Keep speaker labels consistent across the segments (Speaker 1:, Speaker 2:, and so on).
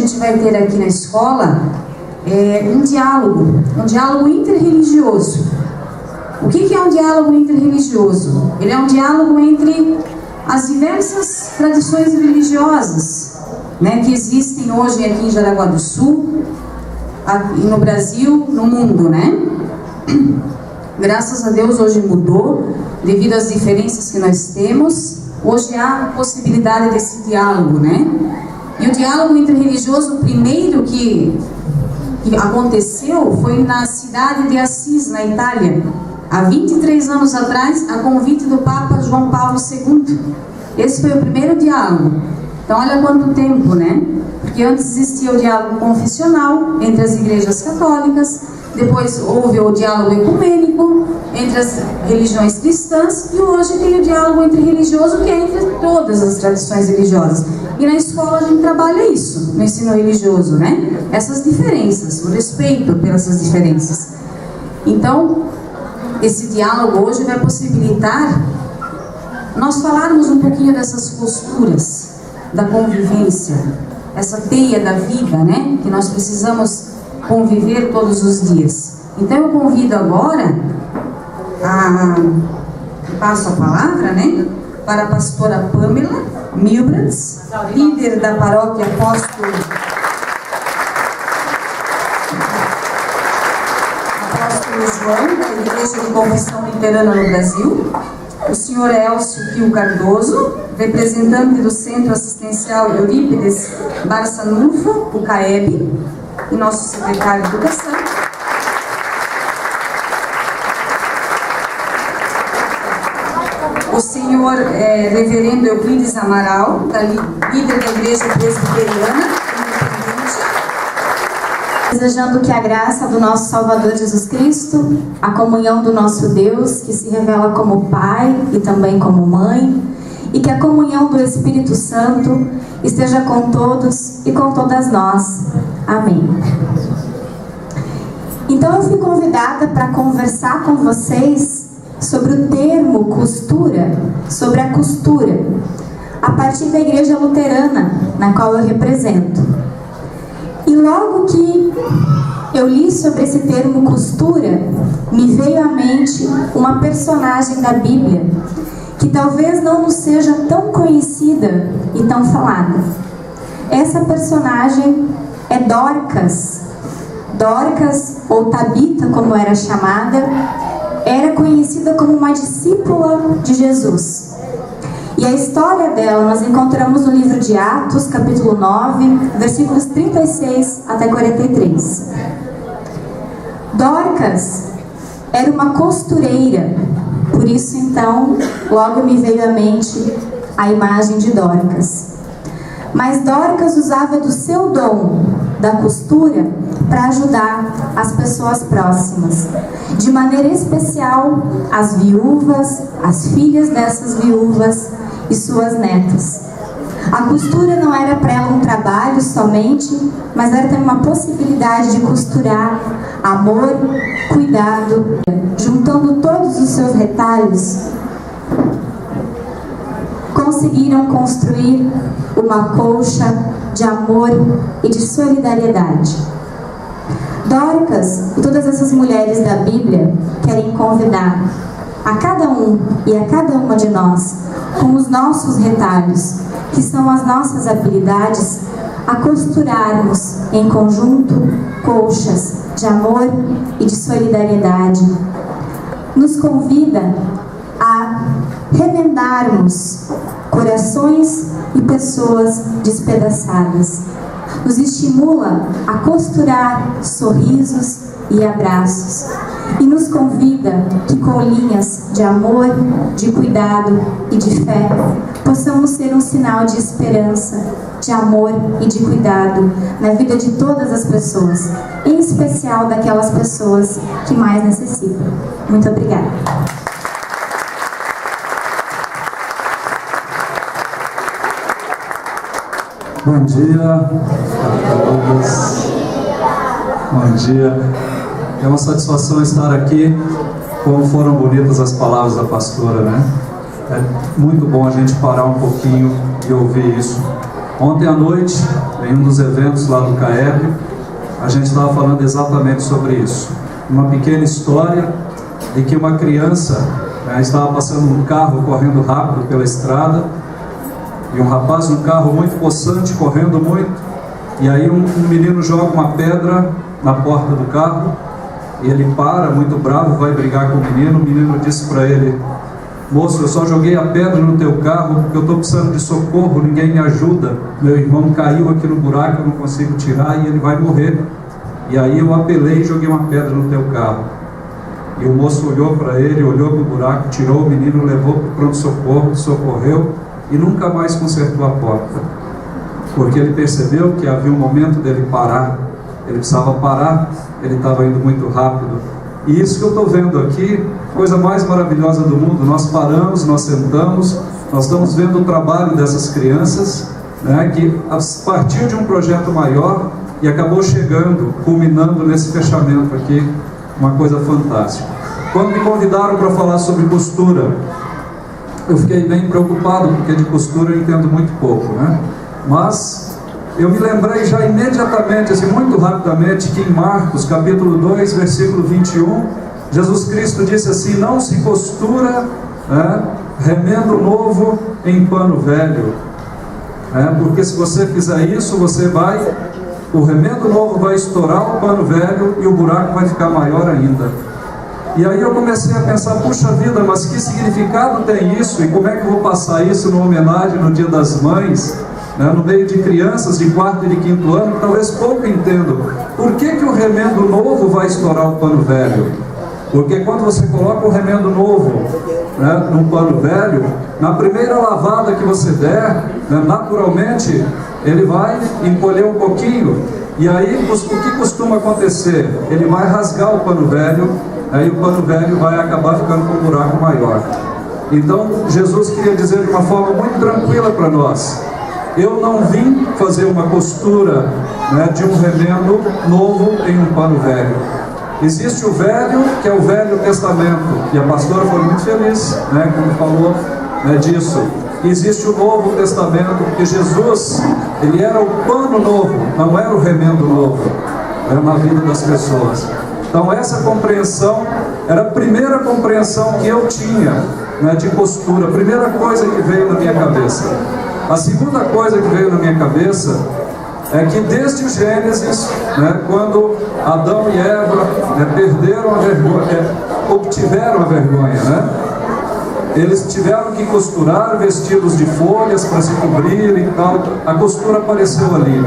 Speaker 1: gente vai ter aqui na escola é um diálogo interreligioso. O que é um diálogo interreligioso? Ele é um diálogo entre as diversas tradições religiosas, né, que existem hoje aqui em Jaraguá do Sul, no Brasil, no mundo, né? Graças a Deus hoje mudou, devido às diferenças que nós temos. Hoje há a possibilidade desse diálogo, né? E o diálogo interreligioso, o primeiro que aconteceu foi na cidade de Assis, na Itália, há 23 anos atrás, a convite do Papa João Paulo II. Esse foi o primeiro diálogo. Então olha quanto tempo, né? Porque antes existia o diálogo confessional entre as igrejas católicas, depois houve o diálogo ecumênico entre as religiões cristãs, e hoje tem o diálogo interreligioso, que é entre todas as tradições religiosas. E na escola a gente trabalha isso, no ensino religioso, né? Essas diferenças, o respeito pelas diferenças. Então, esse diálogo hoje vai possibilitar nós falarmos um pouquinho dessas posturas da convivência, essa teia da vida, né? Que nós precisamos conviver todos os dias. Então eu convido agora passo a palavra, né, para a pastora Pamela Milbrads, líder da paróquia Apóstolo João, da Igreja de Confissão Luterana no Brasil, o senhor Elcio Pio Cardoso, representante do Centro Assistencial Eurípides Barçanufo, o CAEB, e nosso secretário de Educação. O senhor reverendo Euclides Amaral, líder da Igreja Presbiteriana,
Speaker 2: desejando que a graça do nosso Salvador Jesus Cristo, a comunhão do nosso Deus, que se revela como Pai e também como Mãe, e que a comunhão do Espírito Santo esteja com todos e com todas nós. Amém. Então eu fui convidada para conversar com vocês sobre o termo costura, sobre a costura, a partir da Igreja Luterana, na qual eu represento. E logo que eu li sobre esse termo costura, me veio à mente uma personagem da Bíblia, que talvez não nos seja tão conhecida e tão falada. Essa personagem é Dorcas. Dorcas, ou Tabita, como era chamada, era conhecida como uma discípula de Jesus. E a história dela nós encontramos no livro de Atos, capítulo 9, versículos 36 até 43. Dorcas era uma costureira, por isso então logo me veio à mente a imagem de Dorcas. Mas Dorcas usava do seu dom da costura para ajudar as pessoas próximas, de maneira especial as viúvas, as filhas dessas viúvas e suas netas. A costura não era para ela um trabalho somente, mas era também uma possibilidade de costurar amor, cuidado, juntando todos os seus retalhos, conseguiram construir uma colcha de amor e de solidariedade. Dorcas e todas essas mulheres da Bíblia querem convidar a cada um e a cada uma de nós, com os nossos retalhos, que são as nossas habilidades, a costurarmos em conjunto colchas de amor e de solidariedade. Nos convida a remendarmos corações e pessoas despedaçadas. Nos estimula a costurar sorrisos e abraços. E nos convida que com linhas de amor, de cuidado e de fé, possamos ser um sinal de esperança, de amor e de cuidado na vida de todas as pessoas, em especial daquelas pessoas que mais necessitam. Muito obrigada.
Speaker 3: Bom dia a todos. Bom dia. É uma satisfação estar aqui. Como foram bonitas as palavras da pastora, né? É muito bom a gente parar um pouquinho e ouvir isso. Ontem à noite em um dos eventos lá do CAEP, a gente estava falando exatamente sobre isso. Uma pequena história de que uma criança estava passando um carro correndo rápido pela estrada, e um rapaz num carro muito possante, correndo muito, e aí um menino joga uma pedra na porta do carro, e ele para, muito bravo, vai brigar com o menino disse para ele: moço, eu só joguei a pedra no teu carro porque eu estou precisando de socorro, ninguém me ajuda, meu irmão caiu aqui no buraco, eu não consigo tirar e ele vai morrer, e aí eu apelei e joguei uma pedra no teu carro. E o moço olhou para ele, olhou para o buraco, tirou o menino, levou para o pronto-socorro, socorreu e nunca mais consertou a porta, porque ele percebeu que havia um momento dele parar, ele precisava parar, ele estava indo muito rápido. E isso que eu estou vendo aqui, coisa mais maravilhosa do mundo, nós paramos, nós sentamos, nós estamos vendo o trabalho dessas crianças, que partiu de um projeto maior e acabou chegando, culminando nesse fechamento aqui, uma coisa fantástica. Quando me convidaram para falar sobre costura, eu fiquei bem preocupado, porque de costura eu entendo muito pouco, mas eu me lembrei já imediatamente, assim, muito rapidamente, que em Marcos, capítulo 2, versículo 21, Jesus Cristo disse assim: não se costura remendo novo em pano velho, porque se você fizer isso, o remendo novo vai estourar o pano velho e o buraco vai ficar maior ainda. E aí eu comecei a pensar, puxa vida, mas que significado tem isso? E como é que eu vou passar isso numa homenagem no Dia das Mães, no meio de crianças de 4º e de 5º ano, que talvez pouco entendam. Por que o remendo novo vai estourar o pano velho? Porque quando você coloca o remendo novo num pano velho, na primeira lavada que você der, naturalmente ele vai encolher um pouquinho, e aí o que costuma acontecer? Ele vai rasgar o pano velho, aí o pano velho vai acabar ficando com um buraco maior. Então Jesus queria dizer de uma forma muito tranquila para nós: eu não vim fazer uma costura de um remendo novo em um pano velho. Existe o velho, que é o Velho Testamento, e a pastora foi muito feliz quando falou disso. Existe o Novo Testamento, porque Jesus, ele era o pano novo, não era o remendo novo na vida das pessoas. Então essa compreensão era a primeira compreensão que eu tinha de costura, a primeira coisa que veio na minha cabeça. A segunda coisa que veio na minha cabeça é que desde o Gênesis, quando Adão e Eva perderam a vergonha, obtiveram a vergonha, eles tiveram que costurar vestidos de folhas para se cobrir e tal, a costura apareceu ali.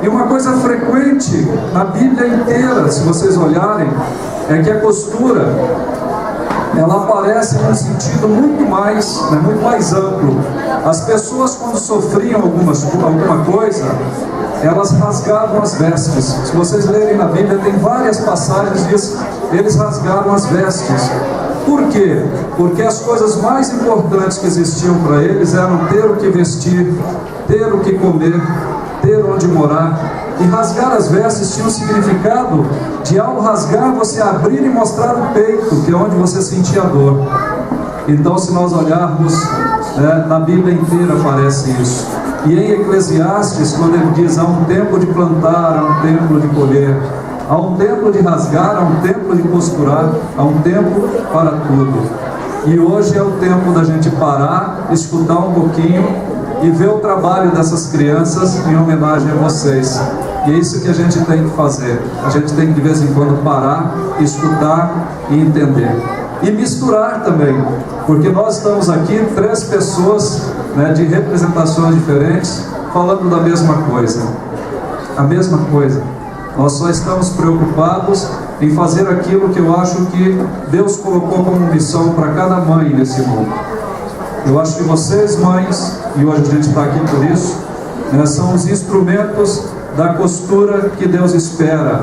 Speaker 3: E uma coisa frequente na Bíblia inteira, se vocês olharem, é que a costura, ela aparece num sentido muito mais amplo. As pessoas, quando sofriam alguma coisa, elas rasgavam as vestes. Se vocês lerem na Bíblia, tem várias passagens disso, eles rasgavam as vestes. Por quê? Porque as coisas mais importantes que existiam para eles eram ter o que vestir, ter o que comer, ter onde morar. E rasgar as vestes tinha um significado de, ao rasgar, você abrir e mostrar o peito, que é onde você sentia dor. Então, se nós olharmos, na Bíblia inteira aparece isso. E em Eclesiastes, quando ele diz: há um tempo de plantar, há um tempo de colher, há um tempo de rasgar, há um tempo de costurar, há um tempo para tudo. E hoje é o tempo da gente parar, escutar um pouquinho e ver o trabalho dessas crianças em homenagem a vocês. E é isso que a gente tem que fazer. A gente tem que de vez em quando parar, escutar e entender. E misturar também, porque nós estamos aqui, 3 pessoas de representações diferentes, falando da mesma coisa. A mesma coisa. Nós só estamos preocupados em fazer aquilo que eu acho que Deus colocou como missão para cada mãe nesse mundo. Eu acho que vocês, mães, e hoje a gente está aqui por isso, são os instrumentos da costura que Deus espera.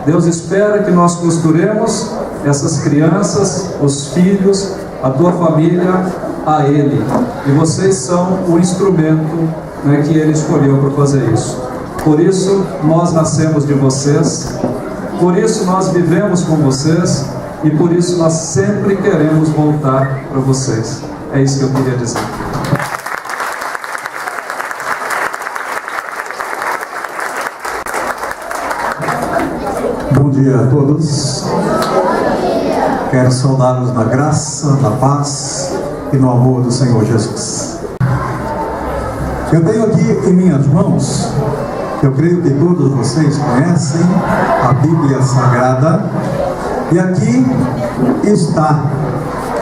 Speaker 3: Deus espera que nós costuremos essas crianças, os filhos, a tua família, a Ele. E vocês são o instrumento que Ele escolheu para fazer isso. Por isso nós nascemos de vocês, por isso nós vivemos com vocês, e por isso nós sempre queremos voltar para vocês. É isso que eu queria dizer.
Speaker 4: Bom dia a todos. Quero saudá-los na graça, na paz e no amor do Senhor Jesus. Eu tenho aqui em minhas mãos, eu creio que todos vocês conhecem a Bíblia Sagrada, e aqui está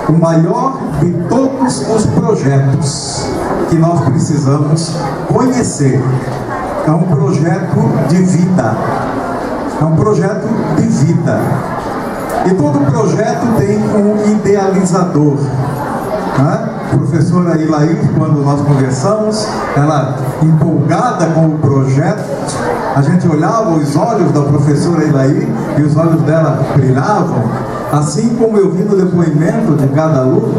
Speaker 4: o maior de todos os projetos que nós precisamos conhecer. É um projeto de vida. É um projeto de vida. E todo projeto tem um idealizador. Né? A professora Ilaí, quando nós conversamos, ela empolgada com o projeto, a gente olhava os olhos da professora Ilaí e os olhos dela brilhavam, assim como eu vi no depoimento de cada aluno,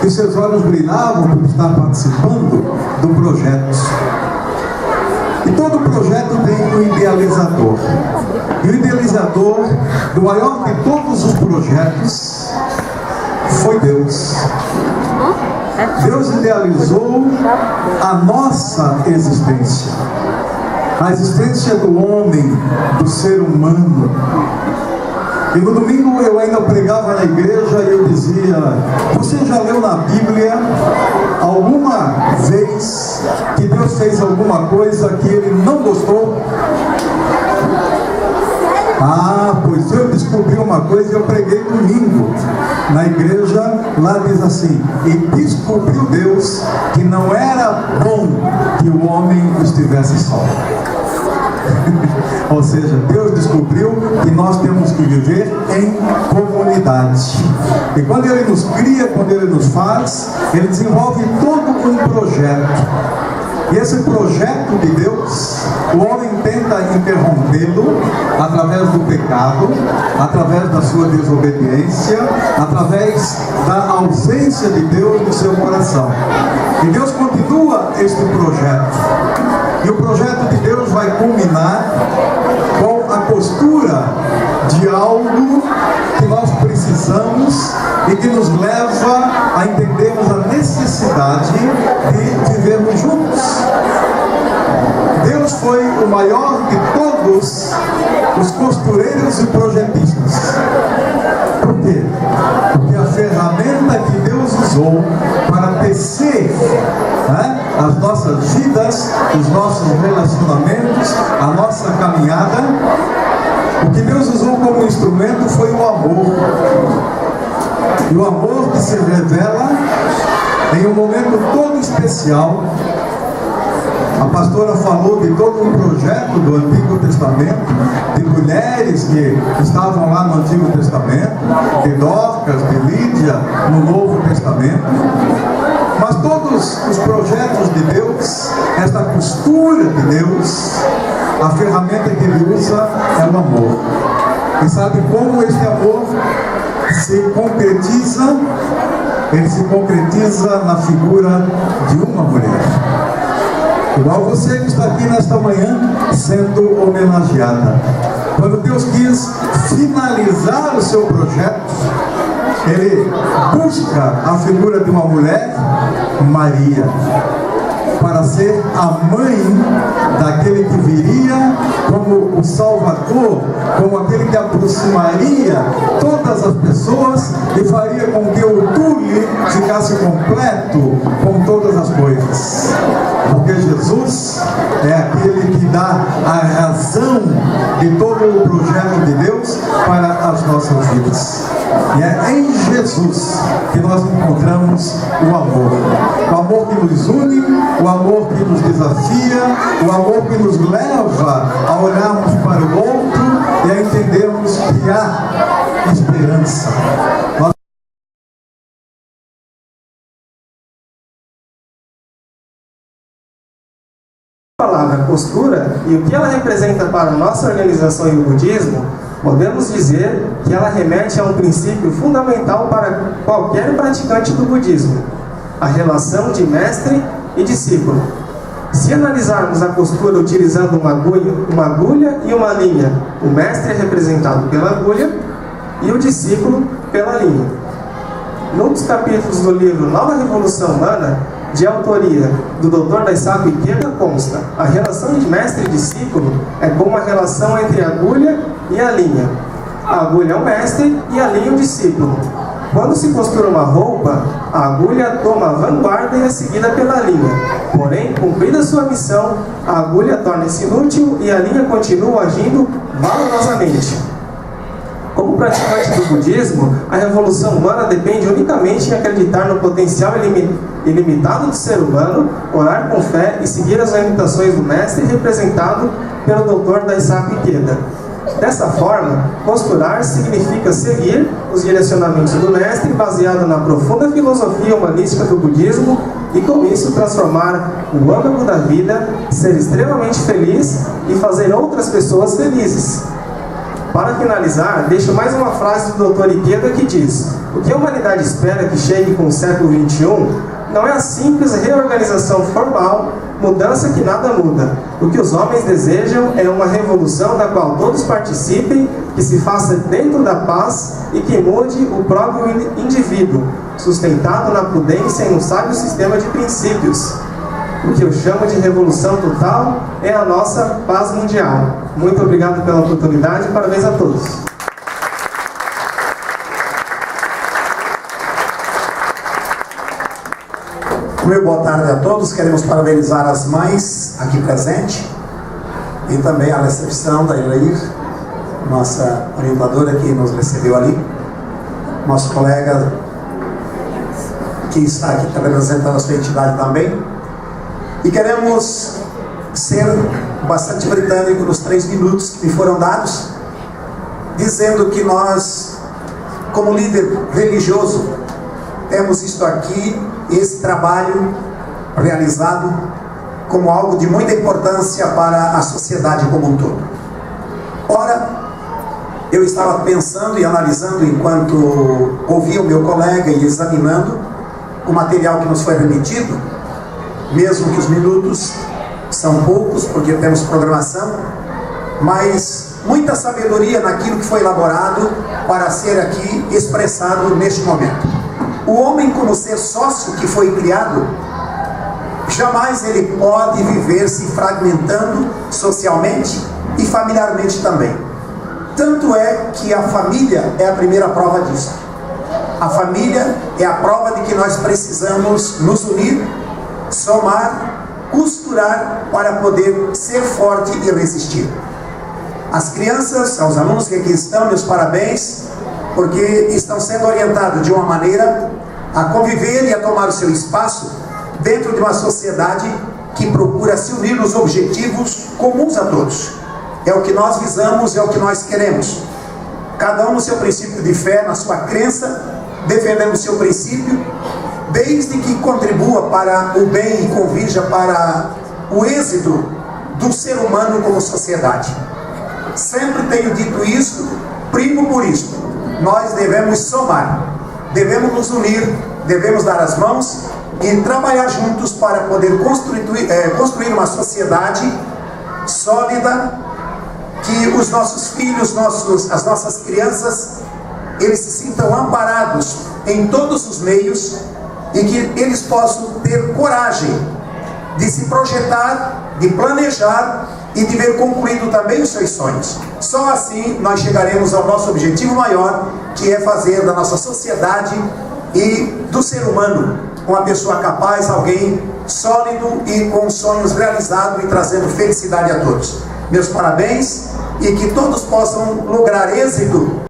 Speaker 4: que seus olhos brilhavam por estar participando do projeto. E todo projeto tem um idealizador. E o idealizador do maior de todos os projetos foi Deus. Deus idealizou a nossa existência. A existência do homem, do ser humano. E no domingo eu ainda pregava na igreja e eu dizia: você já leu na Bíblia alguma vez que Deus fez alguma coisa que Ele não gostou? Ah, pois eu descobri uma coisa e eu preguei domingo na igreja. Lá diz assim: e descobriu Deus que não era bom que o homem estivesse só. Ou seja, Deus descobriu que nós temos que viver em comunidade. E quando Ele nos cria, quando Ele nos faz, Ele desenvolve todo um projeto. E esse projeto de Deus, o homem tenta interrompê-lo através do pecado, através da sua desobediência, através da ausência de Deus no seu coração. E Deus continua este projeto. E o projeto de Deus vai culminar com a postura de algo que nós precisamos e que nos leva a entendermos a necessidade de vivermos juntos. Deus foi o maior de todos os costureiros e projetistas. Por quê? Porque a ferramenta que Deus usou para tecer, né, as nossas vidas, os nossos relacionamentos, a nossa caminhada, o que Deus usou como instrumento foi o amor. E o amor que se revela em um momento todo especial. A pastora falou de todo um projeto do Antigo Testamento, de mulheres que estavam lá no Antigo Testamento, de Dorcas, de Lídia, no Novo Testamento. Mas todos os projetos de Deus, esta costura de Deus, a ferramenta que Ele usa é o amor. E sabe como este amor se concretiza? Ele se concretiza na figura de uma mulher. Igual você que está aqui nesta manhã sendo homenageada. Quando Deus quis finalizar o seu projeto, Ele busca a figura de uma mulher, Maria, para ser a mãe daquele que viria como o Salvador, como aquele que aproximaria todas as pessoas e faria com que o tule ficasse completo com todas as coisas. Porque Jesus é aquele que dá a razão de todo o projeto de Deus para as nossas vidas. E é em Jesus que nós encontramos o amor. O amor que nos une, o amor que nos desafia, o amor que nos leva a olharmos para o outro e a entendermos que há esperança.
Speaker 5: A palavra postura e o que ela representa para a nossa organização e o budismo, podemos dizer que ela remete a um princípio fundamental para qualquer praticante do budismo: a relação de mestre e discípulo. Se analisarmos a postura utilizando uma agulha e uma linha, o mestre é representado pela agulha e o discípulo pela linha. Num dos capítulos do livro Nova Revolução Humana, de autoria do Dr. Daisaku Ikeda, consta: a relação de mestre e discípulo é como uma relação entre a agulha e a linha. A agulha é o mestre e a linha é o discípulo. Quando se costura uma roupa, a agulha toma a vanguarda e é seguida pela linha. Porém, cumprida sua missão, a agulha torna-se inútil e a linha continua agindo valorosamente. Como praticante do budismo, a revolução humana depende unicamente em acreditar no potencial ilimitado do ser humano, orar com fé e seguir as orientações do mestre representado pelo Dr. Daisaku Ikeda. Dessa forma, costurar significa seguir os direcionamentos do mestre baseado na profunda filosofia humanística do budismo e com isso transformar o âmago da vida, ser extremamente feliz e fazer outras pessoas felizes. Para finalizar, deixo mais uma frase do Dr. Ikeda que diz: o que a humanidade espera que chegue com o século XXI não é a simples reorganização formal, mudança que nada muda. O que os homens desejam é uma revolução da qual todos participem, que se faça dentro da paz e que mude o próprio indivíduo, sustentado na prudência e num sábio sistema de princípios. O que eu chamo de revolução total é a nossa paz mundial. Muito obrigado pela oportunidade e parabéns a todos.
Speaker 6: Muito boa tarde a todos. Queremos parabenizar as mães aqui presentes e também a recepção da Elair, nossa orientadora que nos recebeu ali, nosso colega que está aqui representando a sua entidade também. E queremos ser bastante britânico nos 3 minutos que me foram dados, dizendo que nós, como líder religioso, temos isto aqui, esse trabalho realizado como algo de muita importância para a sociedade como um todo. Ora, eu estava pensando e analisando enquanto ouvia o meu colega e examinando o material que nos foi remetido, mesmo que os minutos são poucos, porque temos programação, mas muita sabedoria naquilo que foi elaborado para ser aqui expressado neste momento. O homem, como ser sócio que foi criado, jamais ele pode viver se fragmentando socialmente e familiarmente também. Tanto é que a família é a primeira prova disso. A família é a prova de que nós precisamos nos unir, somar, costurar para poder ser forte e resistir. As crianças, aos alunos que aqui estão, meus parabéns, porque estão sendo orientados de uma maneira a conviver e a tomar o seu espaço dentro de uma sociedade que procura se unir nos objetivos comuns a todos. É o que nós visamos, é o que nós queremos. Cada um no seu princípio de fé, na sua crença, defendendo o seu princípio, desde que contribua para o bem e convija para o êxito do ser humano como sociedade. Sempre tenho dito isso, primo por isso. Nós devemos somar, devemos nos unir, devemos dar as mãos e trabalhar juntos para poder construir uma sociedade sólida, que os nossos filhos, as nossas crianças, eles se sintam amparados em todos os meios e que eles possam ter coragem de se projetar, de planejar e de ver concluído também os seus sonhos. Só assim nós chegaremos ao nosso objetivo maior, que é fazer da nossa sociedade e do ser humano uma pessoa capaz, alguém sólido e com sonhos realizados e trazendo felicidade a todos. Meus parabéns e que todos possam lograr êxito